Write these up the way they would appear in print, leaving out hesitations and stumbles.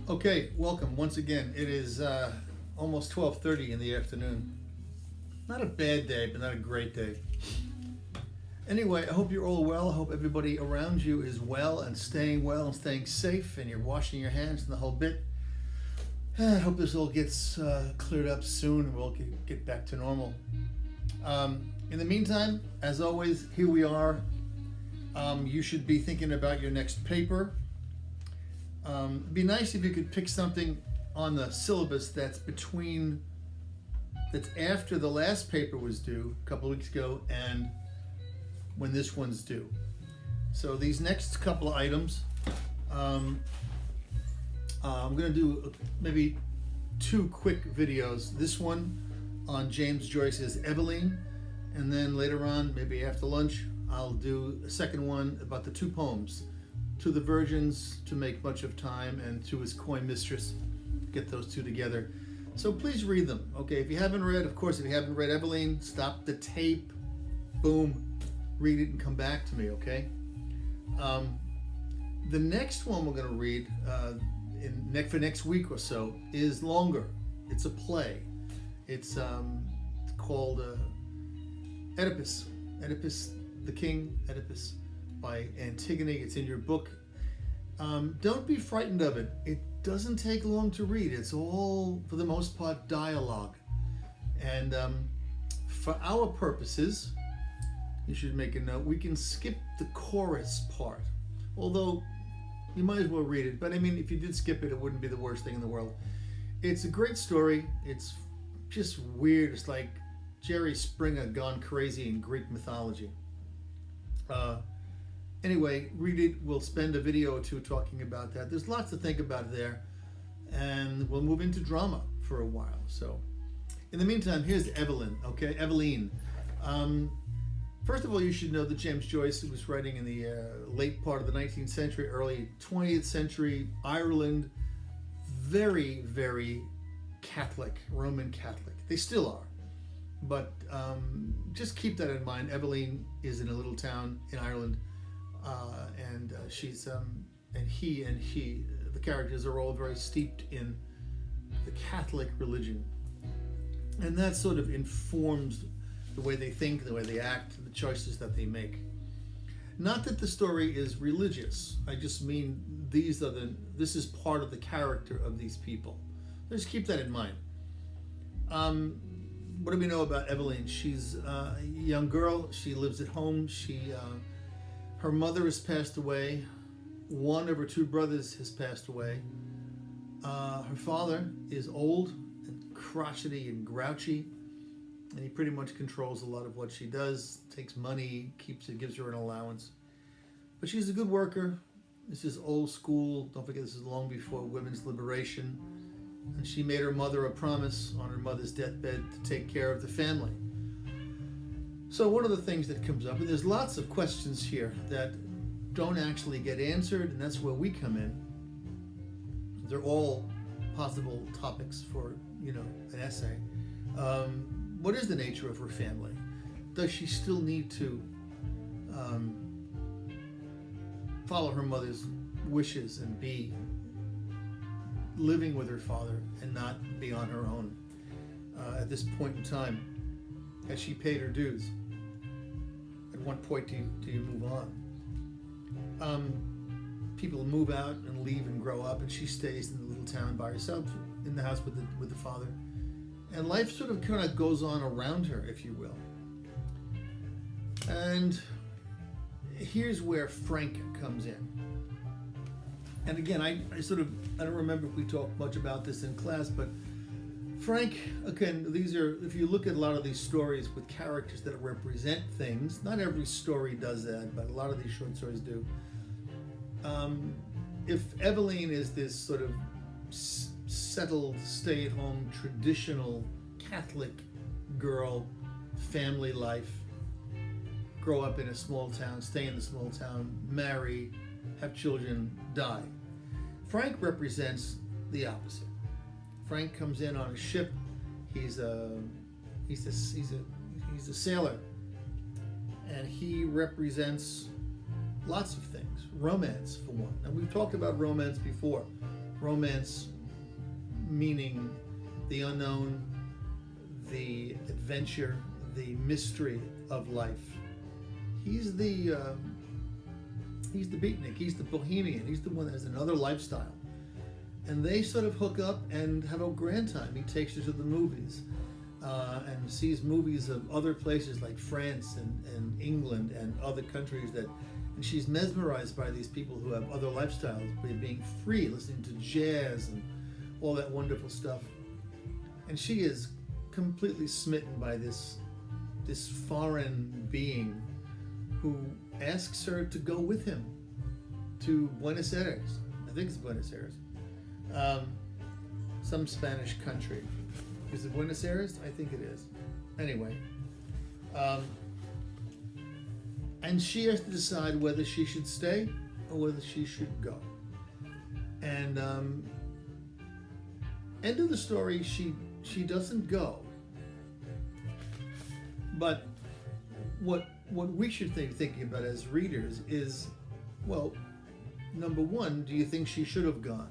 Okay, welcome once again. It is almost 12:30 in the afternoon. Not a bad day, but not a great day. Anyway, I hope you're all well. I hope everybody around you is well and staying safe, and you're washing your hands and the whole bit. I hope this all gets cleared up soon and we'll get back to normal. In the meantime, as always, here we are. You should be thinking about your next paper. It'd be nice if you could pick something on the syllabus that's after the last paper was due a couple of weeks ago and when this one's due. So these next couple of items, I'm going to do maybe two quick videos. This one on James Joyce's Eveline, and then later on, maybe after lunch, I'll do a second one about the two poems, To the Virgins, To Make Much of Time, and To His Coy Mistress. Get those two together. So please read them, okay? If you haven't read Eveline, stop the tape, boom, read it and come back to me, okay? The next one we're going to read for next week or so is longer. It's a play. It's called Oedipus the King, Oedipus by Antigone. It's in your book. Don't be frightened of it. It doesn't take long to read. It's all, for the most part, dialogue. And for our purposes, you should make a note, we can skip the chorus part. Although, you might as well read it. But I mean, if you did skip it, it wouldn't be the worst thing in the world. It's a great story. It's just weird. It's like Jerry Springer gone crazy in Greek mythology. Anyway, read it. We'll spend a video or two talking about that. There's lots to think about there. And we'll move into drama for a while. So, in the meantime, here's Eveline, okay? Eveline. First of all, you should know that James Joyce was writing in the late part of the 19th century, early 20th century, Ireland. Very, very Catholic, Roman Catholic. They still are. But just keep that in mind. Eveline is in a little town in Ireland. And she's and he, the characters are all very steeped in the Catholic religion, and that sort of informs the way they think, the way they act, the choices that they make. Not that the story is religious. I just mean this is part of the character of these people. Just keep that in mind. What do we know about Eveline? She's a young girl. She lives at home. Her mother has passed away. One of her two brothers has passed away. Her father is old and crotchety and grouchy, and he pretty much controls a lot of what she does, takes money, gives her an allowance. But she's a good worker. This is old school. Don't forget, this is long before women's liberation. And she made her mother a promise on her mother's deathbed to take care of the family. So one of the things that comes up, and there's lots of questions here that don't actually get answered, and that's where we come in. They're all possible topics for, an essay. What is the nature of her family? Does she still need to follow her mother's wishes and be living with her father and not be on her own at this point in time? Has she paid her dues? At what point do you move on? People move out and leave and grow up, and she stays in the little town by herself in the house with the father. And life sort of kind of goes on around her, if you will. And here's where Frank comes in. And again, I don't remember if we talked much about this in class, but Frank, again, if you look at a lot of these stories with characters that represent things, not every story does that, but a lot of these short stories do. If Eveline is this sort of settled, stay-at-home, traditional Catholic girl, family life, grow up in a small town, stay in the small town, marry, have children, die. Frank represents the opposite. Frank comes in on a ship. He's a sailor, and he represents lots of things. Romance, for one. And we've talked about romance before. Romance meaning the unknown, the adventure, the mystery of life. He's the beatnik, he's the bohemian, he's the one that has another lifestyle. And they sort of hook up and have a grand time. He takes her to the movies and sees movies of other places like France and England and other countries and she's mesmerized by these people who have other lifestyles, by being free, listening to jazz and all that wonderful stuff. And she is completely smitten by this foreign being who asks her to go with him to Buenos Aires. I think it's Buenos Aires. Some Spanish country. Is it Buenos Aires? I think it is. Anyway. And she has to decide whether she should stay or whether she should go. And end of the story, she doesn't go. But what we should thinking about as readers is, well, number one, do you think she should have gone?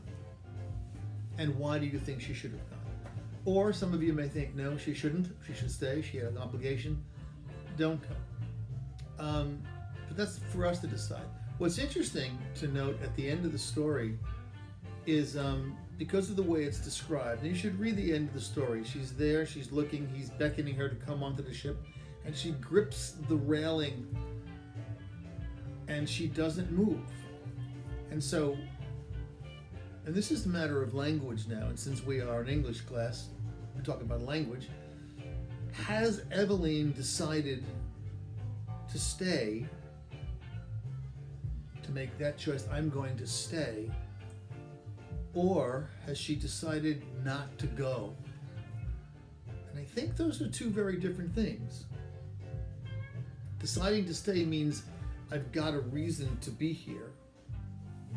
And why do you think she should have gone? Or some of you may think, no, she shouldn't. She should stay. She had an obligation. Don't go. But that's for us to decide. What's interesting to note at the end of the story is because of the way it's described, and you should read the end of the story. She's there, she's looking, he's beckoning her to come onto the ship, and she grips the railing and she doesn't move. And so, and this is a matter of language now, and since we are an English class, we're talking about language. Has Eveline decided to stay, to make that choice, I'm going to stay, or has she decided not to go? And I think those are two very different things. Deciding to stay means I've got a reason to be here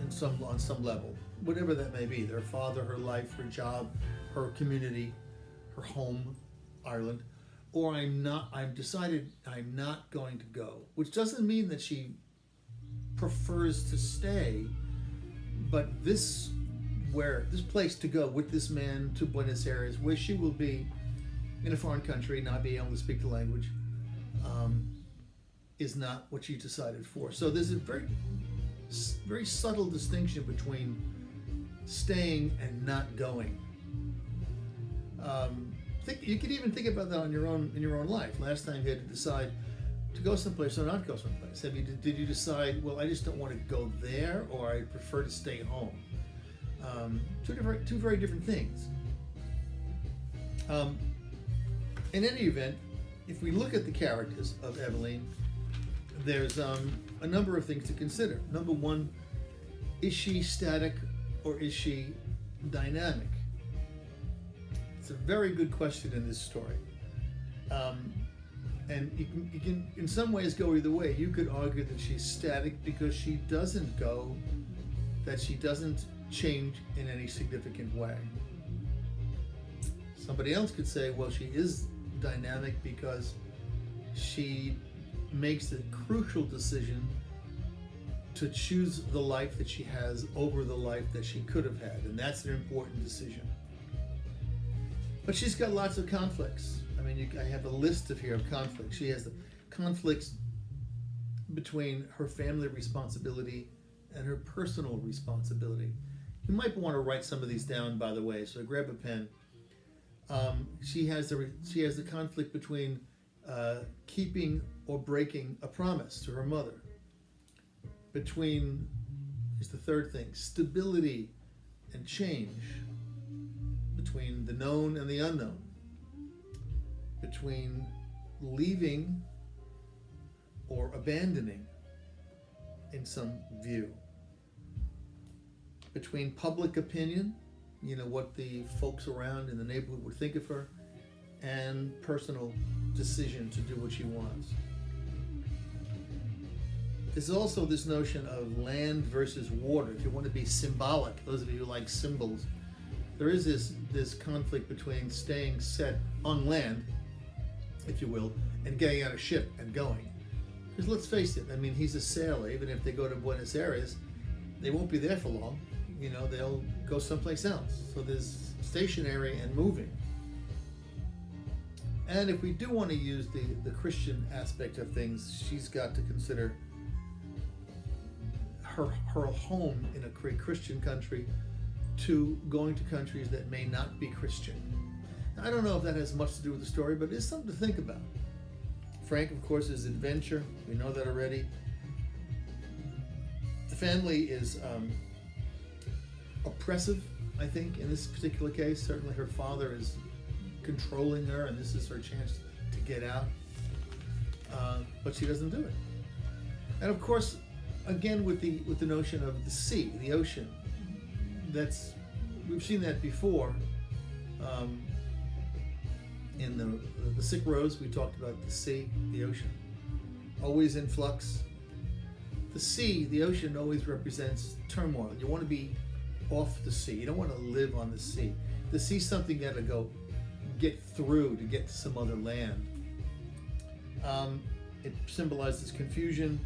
on some level, whatever that may be, their father, her life, her job, her community, her home, Ireland, or I've decided I'm not going to go, which doesn't mean that she prefers to stay, but this place to go with this man to Buenos Aires, where she will be in a foreign country, not being able to speak the language, is not what she decided for. So there's a very, very subtle distinction between staying and not going. You could even think about that in your own life. Last time you had to decide to go someplace or not go someplace. Did you decide, well, I just don't want to go there, or I prefer to stay home? Two very different things. In any event, if we look at the characters of Eveline, there's a number of things to consider. Number one, is she static or is she dynamic? It's a very good question in this story. And you can in some ways go either way. You could argue that she's static because she doesn't go, that she doesn't change in any significant way. Somebody else could say, well, she is dynamic because she makes a crucial decision to choose the life that she has over the life that she could have had, and that's an important decision. But she's got lots of conflicts. I mean, I have a list here of conflicts. She has the conflicts between her family responsibility and her personal responsibility. You might want to write some of these down, by the way, so grab a pen. She has the conflict between keeping or breaking a promise to her mother. Between, is the third thing, stability and change. Between the known and the unknown. Between leaving or abandoning in some view. Between public opinion, what the folks around in the neighborhood would think of her, and personal decision to do what she wants. There's also this notion of land versus water. If you want to be symbolic, those of you who like symbols, there is this conflict between staying set on land, if you will, and getting on a ship and going. Because let's face it, I mean, he's a sailor. Even if they go to Buenos Aires, they won't be there for long. they'll go someplace else. So there's stationary and moving. And if we do want to use the Christian aspect of things, she's got to consider her home in a Christian country to going to countries that may not be Christian. Now, I don't know if that has much to do with the story, but it's something to think about. Frank, of course, is adventure. We know that already. The family is oppressive, I think, in this particular case. Certainly her father is controlling her, and this is her chance to get out. But she doesn't do it. And of course, again, with the notion of the sea, the ocean, we've seen that before. In the Sick Rose, we talked about the sea, the ocean, always in flux. The sea, the ocean, always represents turmoil. You want to be off the sea. You don't want to live on the sea. The sea's something you got to get through to get to some other land. It symbolizes confusion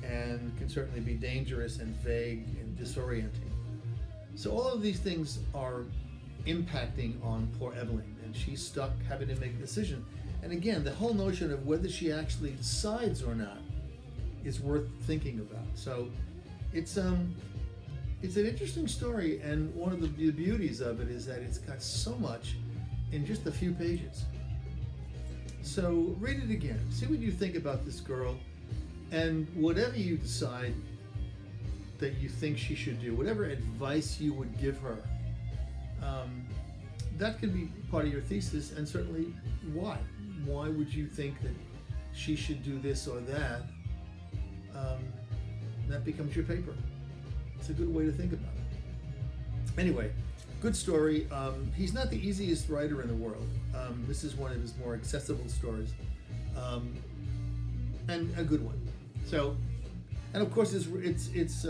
and can certainly be dangerous and vague and disorienting. So all of these things are impacting on poor Eveline, and she's stuck having to make a decision. And again, the whole notion of whether she actually decides or not is worth thinking about. So it's an interesting story, and one of the beauties of it is that it's got so much in just a few pages. So read it again, see what you think about this girl, and whatever you decide that you think she should do, whatever advice you would give her, that could be part of your thesis, and certainly why. Why would you think that she should do this or that? That becomes your paper. It's a good way to think about it. Anyway, good story. He's not the easiest writer in the world. This is one of his more accessible stories, and a good one. So, and of course, it's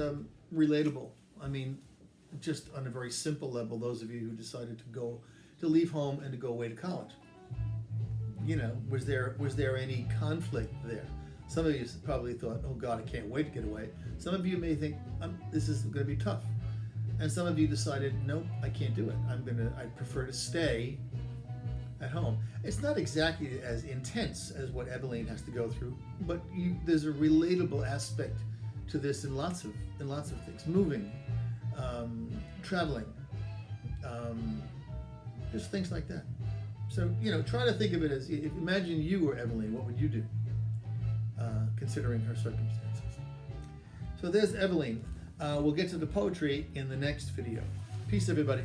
relatable. I mean, just on a very simple level, those of you who decided to leave home and to go away to college. Was there any conflict there? Some of you probably thought, oh God, I can't wait to get away. Some of you may think, this is going to be tough. And some of you decided, nope, I can't do it. I prefer to stay at home. It's not exactly as intense as what Eveline has to go through, but there's a relatable aspect to this in lots of things. Moving, traveling, just things like that. So, try to think of it as, imagine you were Eveline, what would you do, considering her circumstances? So there's Eveline. We'll get to the poetry in the next video. Peace, everybody.